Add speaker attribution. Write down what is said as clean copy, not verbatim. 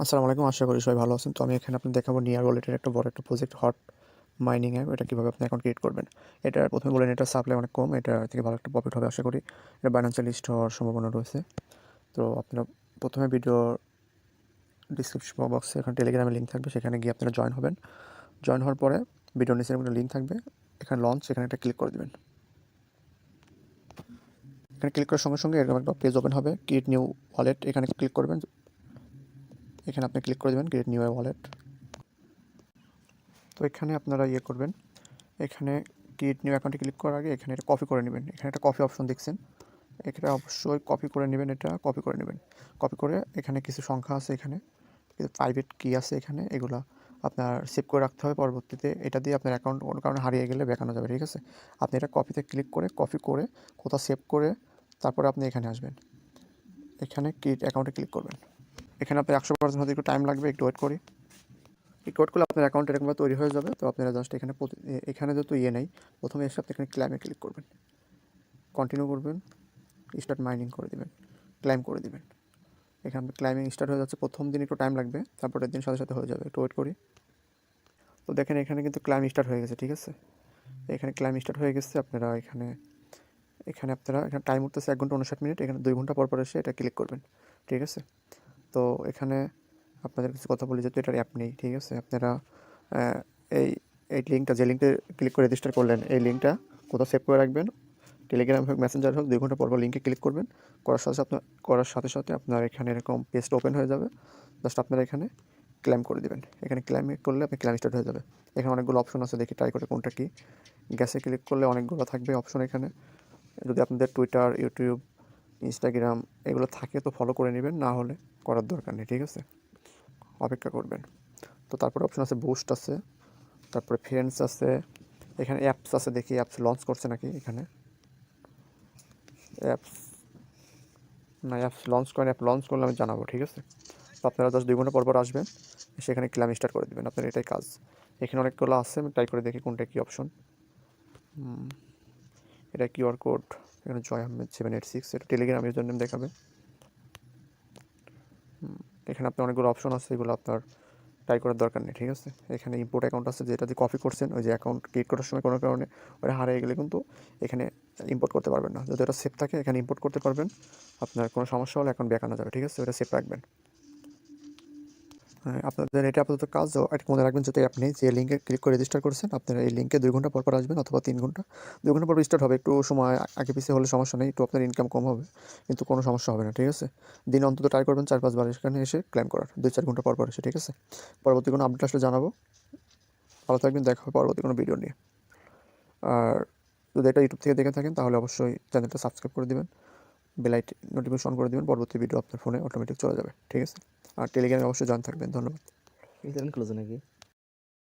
Speaker 1: আসসালামু আলাইকুম। আশা করি সবাই ভালো আছেন। তো আমি এখানে আপনাদের দেখাবো নিয়ার ওয়ালেটের একটা বড় একটা প্রজেক্ট হট মাইনিং অ্যাপ। এটা কিভাবে আপনি অ্যাকাউন্ট ক্রিয়েট করবেন। এটা প্রথমে বললেন এটার সাপ্লাই অনেক কম। এটা থেকে ভালো একটা প্রফিট হবে আশা করি। এটা বাইন্যান্সে লিস্ট হওয়ার সম্ভাবনা রয়েছে। তো আপনারা প্রথমে ভিডিও ডিসক্রিপশন বক্সে এখানে টেলিগ্রামের লিঙ্ক থাকবে, সেখানে গিয়ে আপনারা জয়েন হবেন। জয়েন হওয়ার পরে ভিডিওর নিচে একটা লিঙ্ক থাকবে, এখানে লঞ্চ, এখানে একটা ক্লিক করে দেবেন। এখানে ক্লিক করার সঙ্গে সঙ্গে এরকম একটা পেজ ওপেন হবে, ক্রিয়েট নিউ ওয়ালেট, এখানে ক্লিক করবেন। এখানে আপনি ক্লিক করে দেবেন ক্রিয়েট নিউ ওয়ালেট। তো এখানে আপনারা করবেন, এখানে ক্রিয়েট নিউ অ্যাকাউন্টে ক্লিক করার আগে এখানে এটা কপি করে নেবেন। এখানে একটা কপি অপশন দেখছেন, এটা অবশ্যই কপি করে নেবেন। এটা কপি করে নেবেন। কপি করে এখানে কিছু সংখ্যা আছে, এখানে কিছু প্রাইভেট কি আছে, এখানে এগুলা আপনার সেভ করে রাখতে হবে। পরবর্তীতে এটা দিয়ে আপনার অ্যাকাউন্ট কোনো কারণে হারিয়ে গেলে দেখানো যাবে, ঠিক আছে? আপনি এটা কপিতে ক্লিক করে কপি করে কোথাও সেভ করে তারপরে আপনি এখানে আসবেন, এখানে ক্রিয়েট অ্যাকাউন্টে ক্লিক করবেন। এখানে আপনার 100% হতে একটু টাইম লাগবে, একটু ওয়েট করি। একটু ওয়েট করলে আপনার অ্যাকাউন্ট এরকমভাবে তৈরি হয়ে যাবে। তো আপনারা জাস্ট এখানে এখানে যেহেতু নেই, প্রথমে এসে আপনি এখানে ক্লাইমে ক্লিক করবেন, কন্টিনিউ করবেন, স্টার্ট মাইনিং করে দেবেন, ক্লাইম করে দেবেন। এখানে ক্লাইমিং স্টার্ট হয়ে যাচ্ছে। প্রথম দিন একটু টাইম লাগবে, তারপরের দিন সাথে সাথে হয়ে যাবে, একটু ওয়েট করি। তো দেখেন এখানে কিন্তু ক্লাইম স্টার্ট হয়ে গেছে, ঠিক আছে? এখানে ক্লাইম স্টার্ট হয়ে গেছে। আপনারা এখানে এখানে আপনারা এখানে টাইম উঠতেছে 1 ঘন্টা 59 মিনিট। এখানে 2 ঘন্টা পর পর এসে এটা ক্লিক করবেন, ঠিক আছে? তো এখানে আপনাদের কিছু কথা বলি, যেহেতু এটার অ্যাপ নেই, ঠিক আছে? আপনারা এই এই লিঙ্কটা, যে লিঙ্কে ক্লিক করে রেজিস্টার করলেন, এই লিঙ্কটা কোথাও সেভ করে রাখবেন। টেলিগ্রাম হোক, মেসেঞ্জার হোক, 2 ঘন্টা পর পর লিঙ্কে ক্লিক করবেন। করার সাথে সাথে আপনার এখানে এরকম পেজটা ওপেন হয়ে যাবে। জাস্ট আপনারা এখানে ক্লেম করে দেবেন। এখানে ক্লেম করলে আপনি ক্লেম স্টার্ট হয়ে যাবে। এখানে অনেকগুলো অপশন আছে, দেখি ট্রাই করে কোনটা কি। গ্যাসে ক্লিক করলে অনেকগুলো থাকবে অপশন এখানে। যদি আপনাদের টুইটার, ইউটিউব, ইনস্টাগ্রাম এগুলো থাকে তো ফলো করে নেবেন, না হলে করার দরকার নেই, ঠিক আছে? অপেক্ষা করবেন। তো তারপরে অপশন আছে বুস্ট আছে, তারপরে ফ্রেন্ডস আছে, এখানে অ্যাপস আছে, দেখি অ্যাপস লঞ্চ করছে নাকি। এখানে অ্যাপস না, অ্যাপস লঞ্চ করেন। অ্যাপ লঞ্চ করলে আমি জানাবো, ঠিক আছে? তো আপনারা 2 ঘন্টা পর পর আসবেন, সেখানে ক্লেম স্টার্ট করে দেবেন। আপনার এটাই কাজ। এখানে অনেকগুলো আছে, আমি ট্রাই করে দেখি কোনটা কী অপশন। এটা কিউআর কোড, এখানে জয় আহমেদ 786, এটা টেলিগ্রাম ইউজার নেম দেখাবে। এখানে আপনার অনেকগুলো অপশন আছে, এগুলো আপনার ট্রাই করার দরকার নেই, ঠিক আছে? এখানে ইম্পোর্ট অ্যাকাউন্ট আছে, যেটা দিয়ে কপি করছেন, ওই যে অ্যাকাউন্ট ক্রিয়েট করার সময় কোনো কারণে ওটা হারিয়ে গেলে কিন্তু এখানে ইম্পোর্ট করতে পারবেন না। যদি ওটা সেভ থাকে এখানে ইম্পোর্ট করতে পারবেন। আপনার কোনো সমস্যা হলে অ্যাকাউন্ট ব্যাক আনা যাবে, ঠিক আছে? ওটা সেভ রাখবেন। হ্যাঁ, আপনাদের এটা আপাতত কাজ। একটা মনে রাখবেন, যদি অ্যাপ নেই, যে লিঙ্কে ক্লিক করে রেজিস্টার করছেন, আপনারা এই লিঙ্কে 2 ঘন্টা পর পর আসবেন, অথবা 3 ঘন্টা, 2 ঘন্টা পর স্টার্ট হবে। একটু সময় আগে পিছিয়ে হলে সমস্যা নেই, একটু আপনার ইনকাম কম হবে, কিন্তু কোনো সমস্যা হবে না, ঠিক আছে? দিন অন্তত ট্রাই করবেন 4-5 বার এখানে এসে ক্লেম করার, 2-4 ঘন্টা পর পর এসে, ঠিক আছে? পরবর্তী কোনো আপডেট আসলে জানাবো। ভালো থাকবেন, দেখা হবে পরবর্তী কোনো ভিডিও নিয়ে। আর যদি এটা ইউটিউব থেকে দেখে থাকেন তাহলে অবশ্যই চ্যানেলটা সাবস্ক্রাইব করে দেবেন, নোটিফিকেশন অন করে দেবেন, পরবর্তী ভিডিও আপনার ফোনে অটোমেটিক চলে যাবে, ঠিক আছে? আর টেলিগ্রামে অবশ্যই জয়েন থাকবেন। ধন্যবাদ।
Speaker 2: এই চ্যানেল ক্লোজ নাকি?